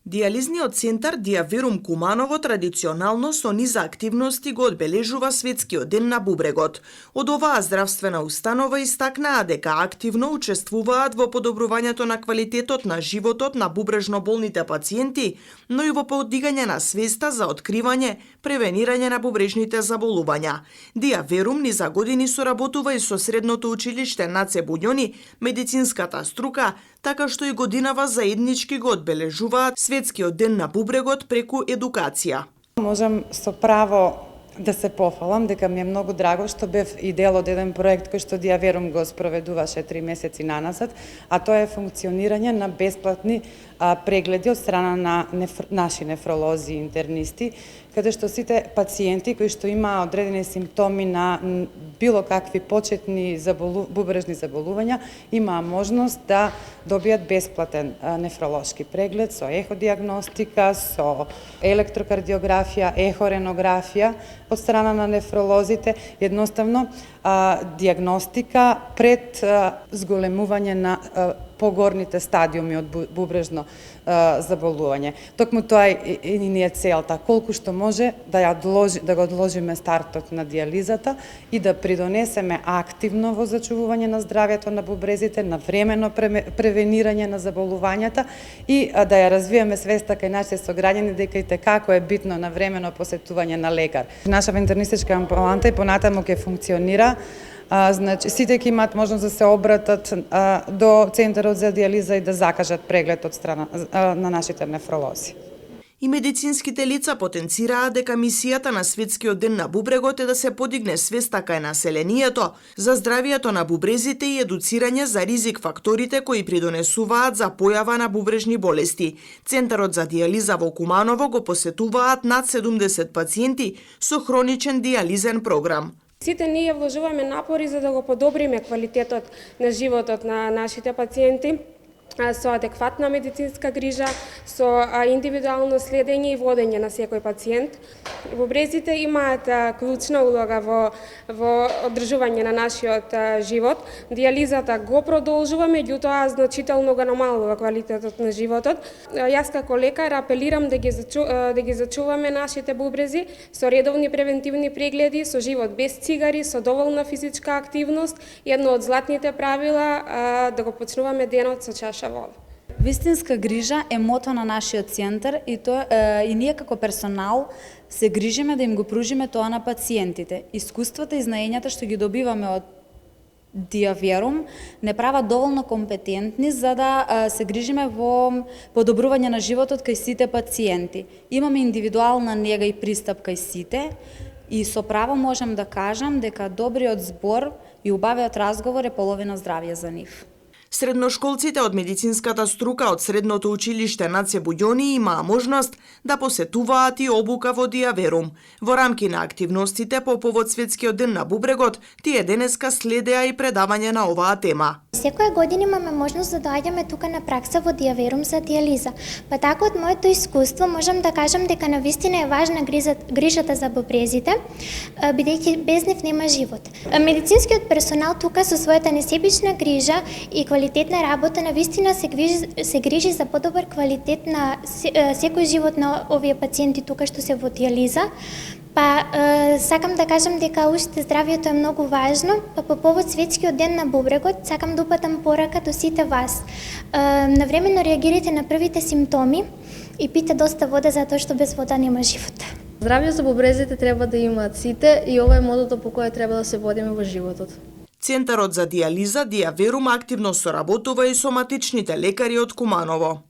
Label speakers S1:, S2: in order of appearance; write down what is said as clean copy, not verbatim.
S1: Дијализниот центар Диаверум Куманово традиционално со низа активности го одбележува Светскиот ден на бубрегот. Од оваа здравствена установа истакнаа дека активно учествуваат во подобрувањето на квалитетот на животот на бубрежно болните пациенти, но и во подигање на свеста за откривање, превенирање на бубрежните заболувања. Диаверум низа години соработува и со Средното училиште Наце Буњони, медицинската струка, така што и годинава заеднички го одбележуваат Светскиот ден на бубрегот преку едукација.
S2: Можам со право да се пофалам дека ми е многу драго што бев и дел од еден проект кој што Диаверум го спроведуваше 3 месеци наназад, а тоа е функционирање на бесплатни прегледи од страна на наши нефролози и интернисти, каде што сите пациенти кои што имаа одредени симптоми на било какви почетни бубрежни заболувања имаа можност да добијат бесплатен нефролошки преглед со еходиагностика, со електрокардиографија, ехоренографија од страна на нефролозите, едноставно диагностика пред зголемување на погорните стадиуми од бубрежно заболување. Токму тоа е ни е целта, колку што може да го одложиме стартот на дијализата и да придонесеме активно во зачувување на здравјето на бубрезите, на времено превенирање на заболувањата и да ја развиеме свеста кај нашите сограѓани дека и како е битно на времено посетување на лекар. Нашава интернистичка амбуланта и понатаму ќе функционира. Значи, сите ќе имаат можност да се обратат до Центарот за дијализа и да закажат преглед од страна на нашите нефролози.
S1: И медицинските лица потенцираа дека мисијата на Светскиот ден на бубрегот е да се подигне свеста кај населението за здравието на бубрезите и едуцирање за ризик факторите кои придонесуваат за појава на бубрежни болести. Центарот за дијализа во Куманово го посетуваат над 70 пациенти со хроничен дијализен програм.
S3: Сите ние вложуваме напори за да го подобриме квалитетот на животот на нашите пациенти со адекватна медицинска грижа, со индивидуално следење и водење на секој пациент. Бубрезите имаат клучна улога во одржување на нашиот живот. Дијализата го продолжува, меѓутоа значително го намалува квалитетот на животот. Јас како лекар апелирам да ги зачуваме нашите бубрези со редовни превентивни прегледи, со живот без цигари, со доволна физичка активност и едно од златните правила да го почнуваме денот со чаша вода.
S4: Вистинска грижа е мото на нашиот центар и ние како персонал се грижиме да им го пружиме тоа на пациентите. Искуствата и знаењата што ги добиваме од Диаверум не прават доволно компетентни за да се грижиме во подобрување на животот кај сите пациенти. Имаме индивидуална нега и пристап кај сите и со право можам да кажам дека добриот збор и убавиот разговор е половина здравје за нив.
S1: Средношколците од медицинската струка од Средното училиште Наце Буњони имаа можност да посетуваат и обука во Диаверум. Во рамки на активностите по повод Светскиот ден на бубрегот, тие денеска следеа и предавање на оваа тема.
S5: Секоја година имаме можност да доаѓаме тука на пракса во Диаверум за дијализа. Па така од моето искуство можам да кажам дека навистина е важна грижата за бубрезите, бидејќи без нив нема живот. Медицинскиот персонал тука со својата несебична грижа и квалитетна работа навистина се грижи за подобар квалитет на секој живот на овие пациенти тука што се во дијализа. Па сакам да кажам дека уште здравјето е многу важно, па по повод Светскиот ден на бубрегот сакам да упатам порака до сите вас. Навремено реагирайте на првите симптоми и пите доста вода затоа што без вода нема живот.
S6: Здравје за бубрезите треба да имаат сите и ова е мотото по кое треба да се водиме во животот.
S1: Центарот за дијализа Диаверум активно соработува и со матичните лекари од Куманово.